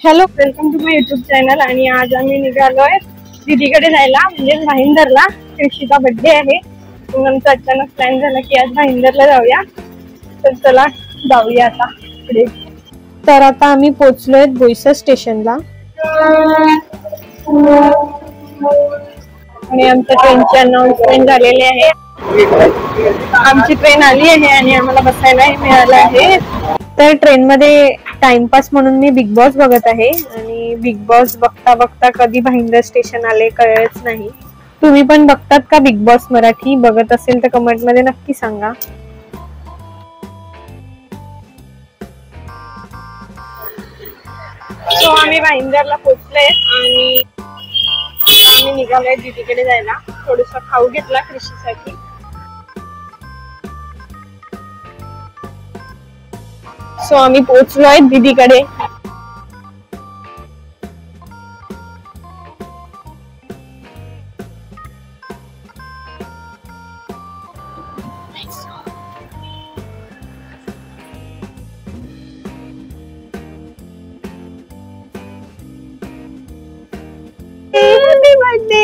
Hello, welcome to my YouTube channel. आणि आज आम्ही निघालोय दीदीकडे जायला, म्हणजे भाईंदरला. कृषीचा बर्थडे आहे. मग आमचा अचानक प्लॅन झाला की आज भाईंदरला जाऊया. तर चला जाऊया आता पुढे. तर आता आम्ही पोहोचलोय बोईसर स्टेशनला आणि आमच्या ट्रेनची अनाउन्समेंट झालेली आहे. आमची ट्रेन आली आहे आणि आम्हाला बसायलाही मिळालं आहे. तर ट्रेन मध्ये टाइमपास म्हणून मी बिग बॉस बघत आहे आणि बिग बॉस बघता बघता कधी भाईंदर स्टेशन आले कळलंच नाही. तुम्ही पण बघतात का बिग बॉस मराठी? बघत असेल तर कमेंट मध्ये नक्की सांगा. सो आम्ही भाईंदरला पोहोचलोय आणि आम्ही निघालोय दीदीकडे जायला. थोडंसं खाऊ घेतला कृषीसाठी. सो आम्ही पोहोचलोय दीदीकडे. Happy birthday.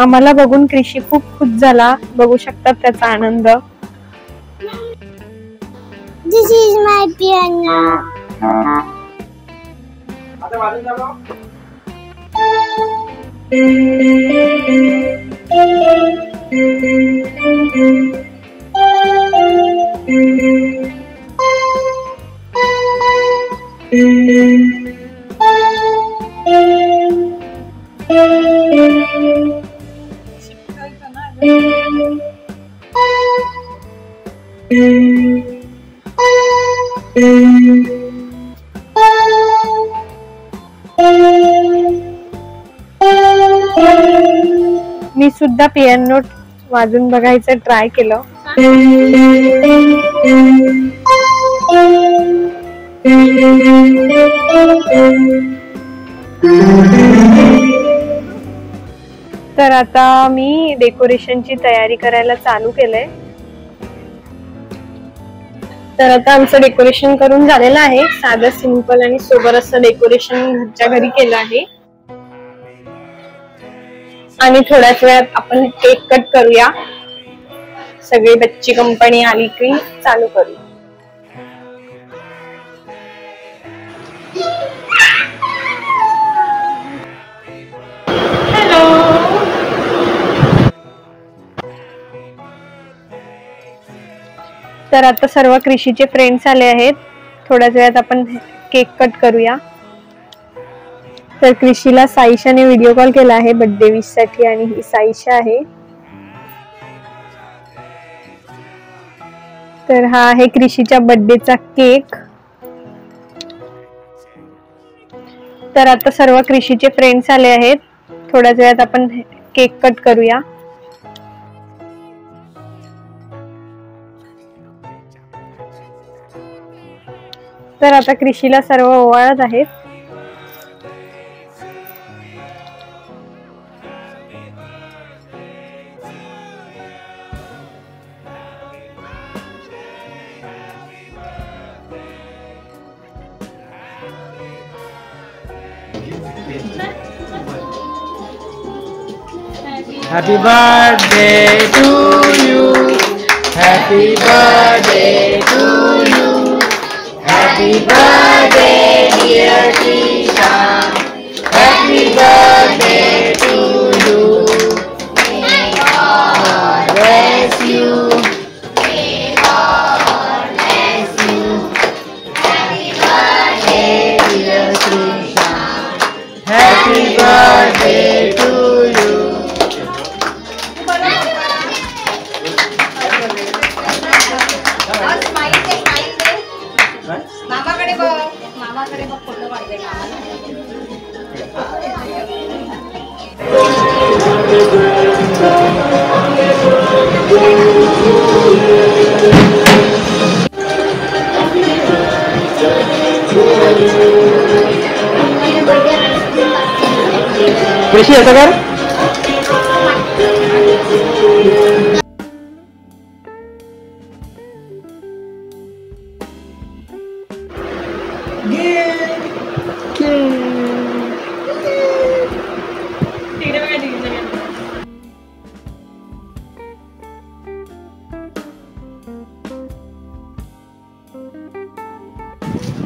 आम्हाला बघून कृषी खूप खुश झाला. बघू शकतात त्याचा आनंद. This is my piano. मी सुद्धा पियानो वाजून बघायचं ट्राय केलं. तर आता मी डेकोरेशनची तयारी करायला चालू केलंय. तर आता आमचं डेकोरेशन करून झालेलं आहे. साधं सिंपल आणि सोबर असं डेकोरेशन घरच्या घरी केलं आहे. आणि थोड्याच वेळात आपण केक कट करूया. सगळी बच्ची कंपनी आली की चालू करू. हॅलो. तर आता सर्व कृषीचे फ्रेंड्स आले आहेत. थोड्याच वेळात आपण केक कट करूया. तर कृषीला साईशाने व्हिडिओ कॉल केला आहे बर्थडे विश साठी आणि ही साईशा आहे. तर हा आहे कृषीच्या बर्थडेचा केक. तर आता सर्व कृषीचे फ्रेंड्स आले आहेत. थोड्याच वेळात आपण केक कट करूया. तर आता कृषीला सर्व ओवाळत आहेत. Happy birthday to you. Happy birthday to you. Happy birthday dear Tisha. Happy birthday to you. May God bless you. May God bless you. Happy birthday dear Tisha. Happy birthday to you. मामाकडे बघ photo काढते कृषी असं कर.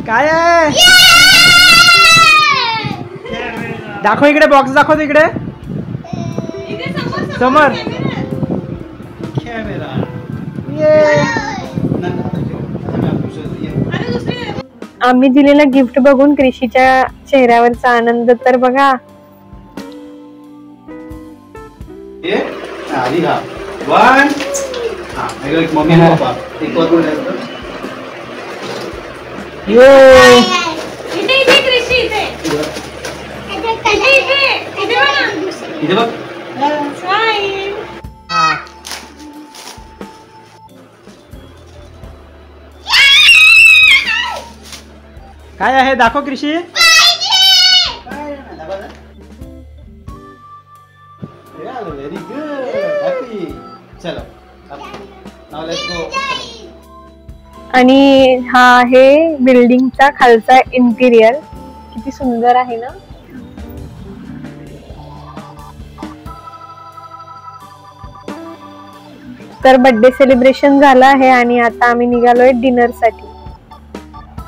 काय आहे? दाखव इकडे, बॉक्स दाखव इकडे समोर. आम्ही दिलेला गिफ्ट बघून क्रिशीच्या चेहऱ्यावरचा आनंद तर बघा. मम्मी पप्पा काय आहे दाखव कृषी. Very good, happy. चलो नाउ लेट्स गो. आणि हा आहे बिल्डिंगचा खालचा इंटिरियर. किती सुंदर आहे ना. तर बर्थडे सेलिब्रेशन झालं आहे आणि आता आम्ही निघालोय डिनर साठी.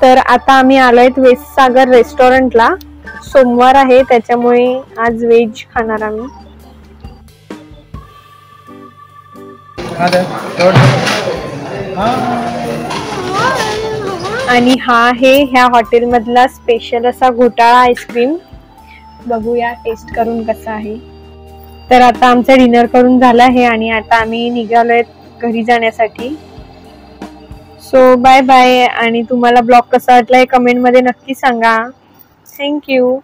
तर आता आम्ही आलोय वेस्ट सागर रेस्टॉरंटला. सोमवार आहे त्याच्यामुळे आज व्हेज खाणार आम्ही. आणि हा आहे ह्या हॉटेल मधला स्पेशल असा घोटाळा आईस्क्रीम. बघूया टेस्ट करून कसा आहे. तर आता आमचा डिनर करून झाला आहे आणि आता आम्ही निघालोय घरी जाण्यासाठी. So bye bye. आणि तुम्हाला ब्लॉग कसा वाटला हे कमेंट मध्ये नक्की सांगा. थँक्यू.